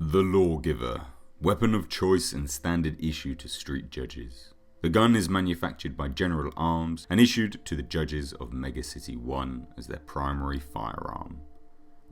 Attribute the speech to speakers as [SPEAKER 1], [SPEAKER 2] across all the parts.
[SPEAKER 1] The Lawgiver, weapon of choice and standard issue to street judges. The gun is manufactured by General Arms and issued to the judges of Mega City 1 as their primary firearm.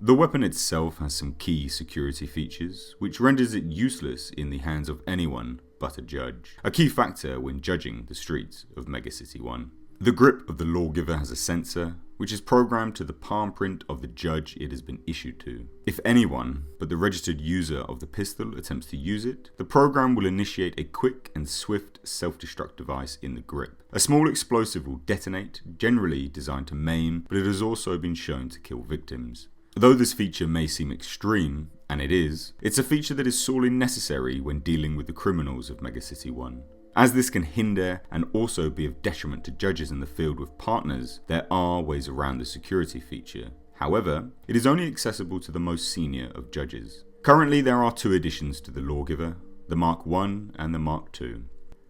[SPEAKER 1] The weapon itself has some key security features, which renders it useless in the hands of anyone but a judge, a key factor when judging the streets of Mega City 1. The grip of the Lawgiver has a sensor, which is programmed to the palm print of the judge it has been issued to. If anyone but the registered user of the pistol attempts to use it, the program will initiate a quick and swift self-destruct device in the grip. A small explosive will detonate, generally designed to maim, but it has also been shown to kill victims. Though this feature may seem extreme, and it is, it's a feature that is sorely necessary when dealing with the criminals of Mega City 1. As this can hinder and also be of detriment to judges in the field with partners, there are ways around the security feature. However, it is only accessible to the most senior of judges. Currently there are two additions to the Lawgiver, the Mark I and the Mark II.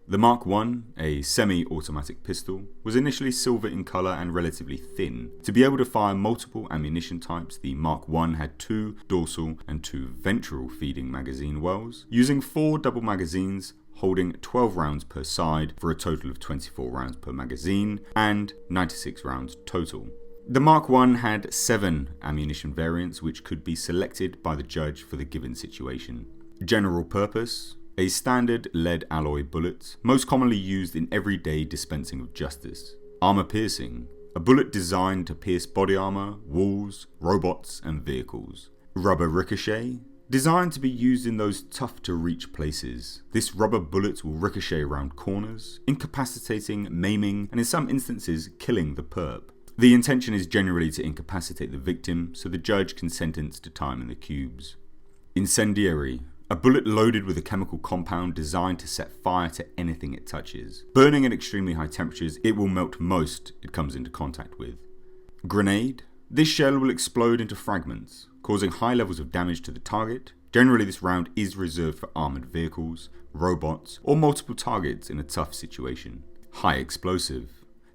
[SPEAKER 1] The Mark I, a semi-automatic pistol, was initially silver in colour and relatively thin. To be able to fire multiple ammunition types, the Mark I had 2 dorsal and 2 ventral feeding magazine wells, using 4 double magazines holding 12 rounds per side for a total of 24 rounds per magazine and 96 rounds total. The Mark I had 7 ammunition variants which could be selected by the judge for the given situation. General purpose, a standard lead alloy bullet, most commonly used in everyday dispensing of justice. Armor piercing, a bullet designed to pierce body armor, walls, robots and vehicles. Rubber ricochet, designed to be used in those tough to reach places. This rubber bullet will ricochet around corners, incapacitating, maiming, and in some instances killing the perp. The intention is generally to incapacitate the victim so the judge can sentence to time in the cubes. Incendiary, a bullet loaded with a chemical compound designed to set fire to anything it touches. Burning at extremely high temperatures, it will melt most it comes into contact with. Grenade, this shell will explode into fragments, causing high levels of damage to the target. Generally this round is reserved for armoured vehicles, robots, or multiple targets in a tough situation. High explosive,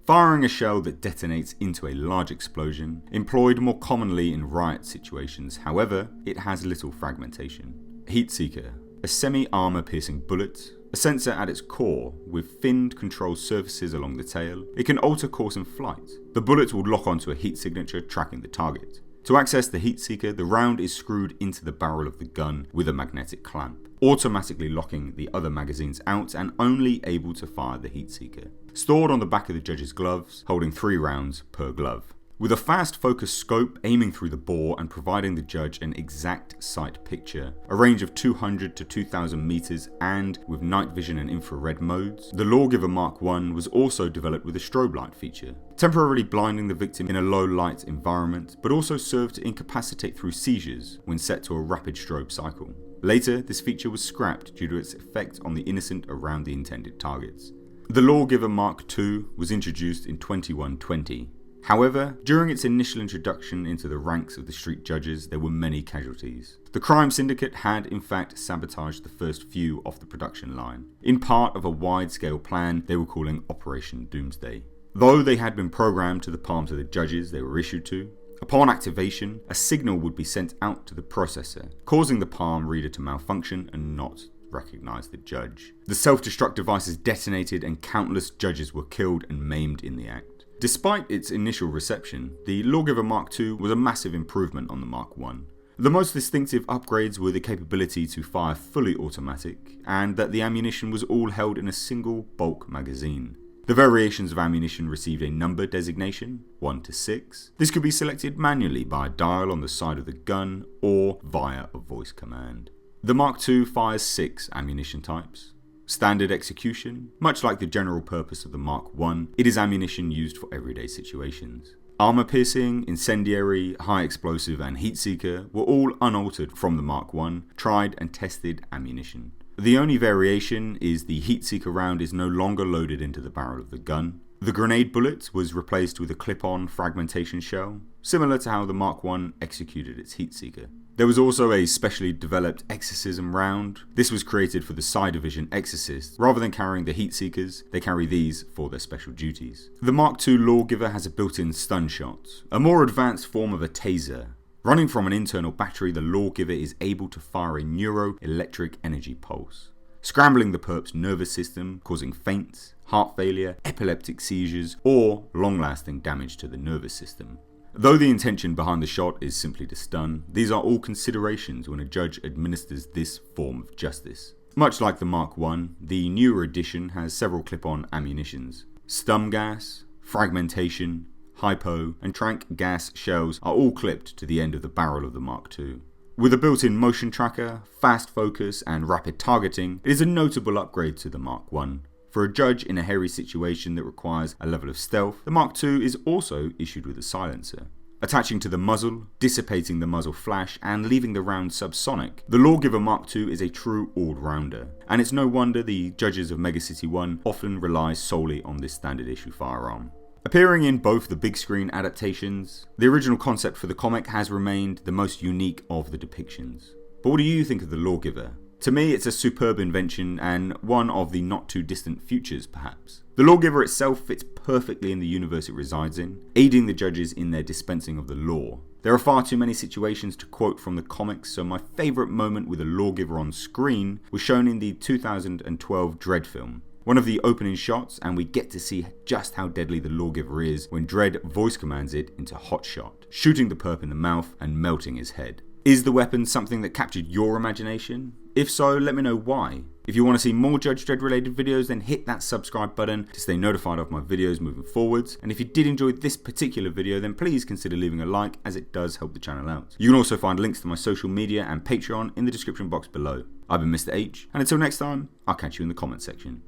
[SPEAKER 1] firing a shell that detonates into a large explosion, employed more commonly in riot situations, however, it has little fragmentation. Heatseeker, a semi-armour piercing bullet, a sensor at its core with finned control surfaces along the tail. It can alter course in flight. The bullet will lock onto a heat signature tracking the target. To access the Heatseeker, the round is screwed into the barrel of the gun with a magnetic clamp, automatically locking the other magazines out and only able to fire the Heatseeker. Stored on the back of the judge's gloves, holding 3 rounds per glove. With a fast focus scope aiming through the bore and providing the judge an exact sight picture, a range of 200 to 2000 meters and with night vision and infrared modes, the Lawgiver Mark I was also developed with a strobe light feature, temporarily blinding the victim in a low light environment, but also served to incapacitate through seizures when set to a rapid strobe cycle. Later, this feature was scrapped due to its effect on the innocent around the intended targets. The Lawgiver Mark II was introduced in 2120. However, during its initial introduction into the ranks of the street judges, there were many casualties. The crime syndicate had in fact sabotaged the first few off the production line, in part of a wide-scale plan they were calling Operation Doomsday. Though they had been programmed to the palms of the judges they were issued to, upon activation, a signal would be sent out to the processor, causing the palm reader to malfunction and not recognize the judge. The self-destruct devices detonated and countless judges were killed and maimed in the act. Despite its initial reception, the Lawgiver Mark II was a massive improvement on the Mark I. The most distinctive upgrades were the capability to fire fully automatic, and that the ammunition was all held in a single bulk magazine. The variations of ammunition received a number designation, 1 to 6. This could be selected manually by a dial on the side of the gun or via a voice command. The Mark II fires 6 ammunition types. Standard execution, much like the general purpose of the Mark I, it is ammunition used for everyday situations. Armor piercing, incendiary, high explosive and heatseeker were all unaltered from the Mark I, tried and tested ammunition. The only variation is the heatseeker round is no longer loaded into the barrel of the gun. The grenade bullet was replaced with a clip-on fragmentation shell, similar to how the Mark I executed its heatseeker. There was also a specially developed exorcism round. This was created for the Psi Division exorcists. Rather than carrying the heatseekers, they carry these for their special duties. The Mark II Lawgiver has a built-in stun shot, a more advanced form of a taser. Running from an internal battery, the lawgiver is able to fire a neuroelectric energy pulse, scrambling the perp's nervous system, causing faints, heart failure, epileptic seizures, or long-lasting damage to the nervous system. Though the intention behind the shot is simply to stun, these are all considerations when a judge administers this form of justice. Much like the Mark I, the newer edition has several clip-on ammunitions. Stun gas, fragmentation, hypo, and tranq gas shells are all clipped to the end of the barrel of the Mark II. With a built-in motion tracker, fast focus, and rapid targeting, it is a notable upgrade to the Mark I. For a judge in a hairy situation that requires a level of stealth, the Mark II is also issued with a silencer. Attaching to the muzzle, dissipating the muzzle flash, and leaving the round subsonic, the Lawgiver Mark II is a true all-rounder, and it's no wonder the judges of Mega City 1 often rely solely on this standard issue firearm. Appearing in both the big screen adaptations, the original concept for the comic has remained the most unique of the depictions. But what do you think of the Lawgiver? To me, it's a superb invention and one of the not too distant futures, perhaps. The Lawgiver itself fits perfectly in the universe it resides in, aiding the judges in their dispensing of the law. There are far too many situations to quote from the comics, so my favourite moment with a Lawgiver on screen was shown in the 2012 Dredd film. One of the opening shots, and we get to see just how deadly the Lawgiver is when Dredd voice commands it into Hotshot, shooting the perp in the mouth and melting his head. Is the weapon something that captured your imagination? If so, let me know why. If you want to see more Judge Dredd related videos, then hit that subscribe button to stay notified of my videos moving forwards. And if you did enjoy this particular video, then please consider leaving a like, as it does help the channel out. You can also find links to my social media and Patreon in the description box below. I've been Mr. H, and until next time, I'll catch you in the comment section.